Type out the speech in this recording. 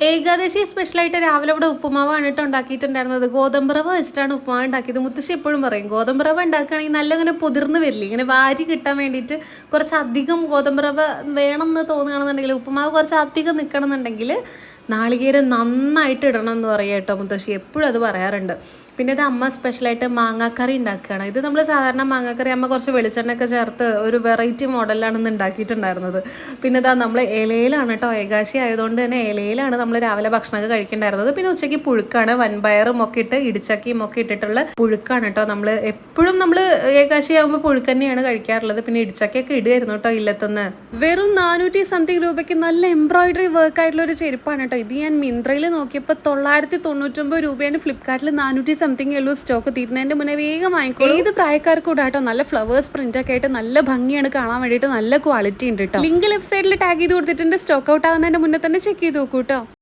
ഏകാദശി സ്പെഷ്യലായിട്ട് രാവിലെ ഇവിടെ ഉപ്പുമാവാണ് കേട്ടോ ഉണ്ടാക്കിയിട്ടുണ്ടായിരുന്നത്. ഗോതമ്പ് റവ വെച്ചിട്ടാണ് ഉപ്പുമാവ് ഉണ്ടാക്കിയത്. മുത്തശ്ശി എപ്പോഴും പറയും ഗോതമ്പ് റവ ഉണ്ടാക്കുകയാണെങ്കിൽ നല്ല ഇങ്ങനെ പൊതിർന്ന് വരില്ലേ, ഇങ്ങനെ വാരി കിട്ടാൻ വേണ്ടിയിട്ട് കുറച്ചധികം ഗോതമ്പ് റവ വേണം എന്ന് തോന്നുകയാണെന്നുണ്ടെങ്കിൽ, ഉപ്പുമാവ് കുറച്ച് അധികം നിൽക്കണം എന്നുണ്ടെങ്കിൽ നാളികേരം നന്നായിട്ട് ഇടണം എന്ന് പറയുക കേട്ടോ മുത്തശ്ശി എപ്പോഴും അത് പറയാറുണ്ട്. പിന്നെ ഇത് അമ്മ സ്പെഷ്യലായിട്ട് മാങ്ങാക്കറി ഉണ്ടാക്കുകയാണ്. ഇത് നമ്മൾ സാധാരണ മാങ്ങാക്കറി അമ്മ കുറച്ച് വെളിച്ചെണ്ണയൊക്കെ ചേർത്ത് ഒരു വെറൈറ്റി മോഡലിലാണ് ഇന്ന് ഉണ്ടാക്കിയിട്ടുണ്ടായിരുന്നത്. പിന്നെ ഇതാ നമ്മൾ ഇലയിലാണ് കേട്ടോ, ഏകാശി ആയതുകൊണ്ട് തന്നെ ഇലയിലാണ് നമ്മൾ രാവിലെ ഭക്ഷണമൊക്കെ കഴിക്കേണ്ടായിരുന്നത്. പിന്നെ ഉച്ചയ്ക്ക് പുഴുക്കാണ്, വൻപയറും ഒക്കെ ഇട്ട് ഇടിച്ചക്കയും ഒക്കെ ഇട്ടിട്ടുള്ള പുഴുക്കാണ് കേട്ടോ. നമ്മൾ എപ്പോഴും നമ്മൾ ഏകാശി ആകുമ്പോൾ പുഴുക്ക് തന്നെയാണ് കഴിക്കാറുള്ളത്. പിന്നെ ഇടിച്ചക്കയൊക്കെ ഇടുമായിരുന്നു കേട്ടോ ഇല്ലത്തുനിന്ന്. വെറും 400 സംതിങ് രൂപയ്ക്ക് നല്ല എംബ്രോയിഡറി വർക്ക് ആയിട്ടുള്ള ഒരു ചെരുപ്പാണ് കേട്ടോ ഇത്. ഞാൻ മിന്ത്രയിൽ നോക്കിയപ്പോൾ 999 രൂപയാണ്, ഫ്ലിപ്കാർട്ടിൽ 400 സംതിങ് ഉള്ളൂ. സ്റ്റോക്ക് തീരുന്നതിന്റെ മുന്നേ വേഗം വാങ്ങിക്കോ. ഏത് പ്രായക്കാർക്കും കൂടെ കേട്ടോ, നല്ല ഫ്ലവേഴ്സ് പ്രിന്റ് ഒക്കെ ആയിട്ട് നല്ല ഭംഗിയാണ് കാണാൻ വേണ്ടിയിട്ട്, നല്ല ക്വാളിറ്റി ഉണ്ട് കേട്ടോ. ലിങ്ക് ലെഫ്റ്റ് സൈഡിൽ ടാഗ് ചെയ്ത് കൊടുത്തിട്ടുണ്ട്. സ്റ്റോക്ക് ഔട്ട് ആവുന്നതിന്റെ മുന്നേ തന്നെ ചെക്ക് ചെയ്ത് നോക്കൂ കേട്ടോ.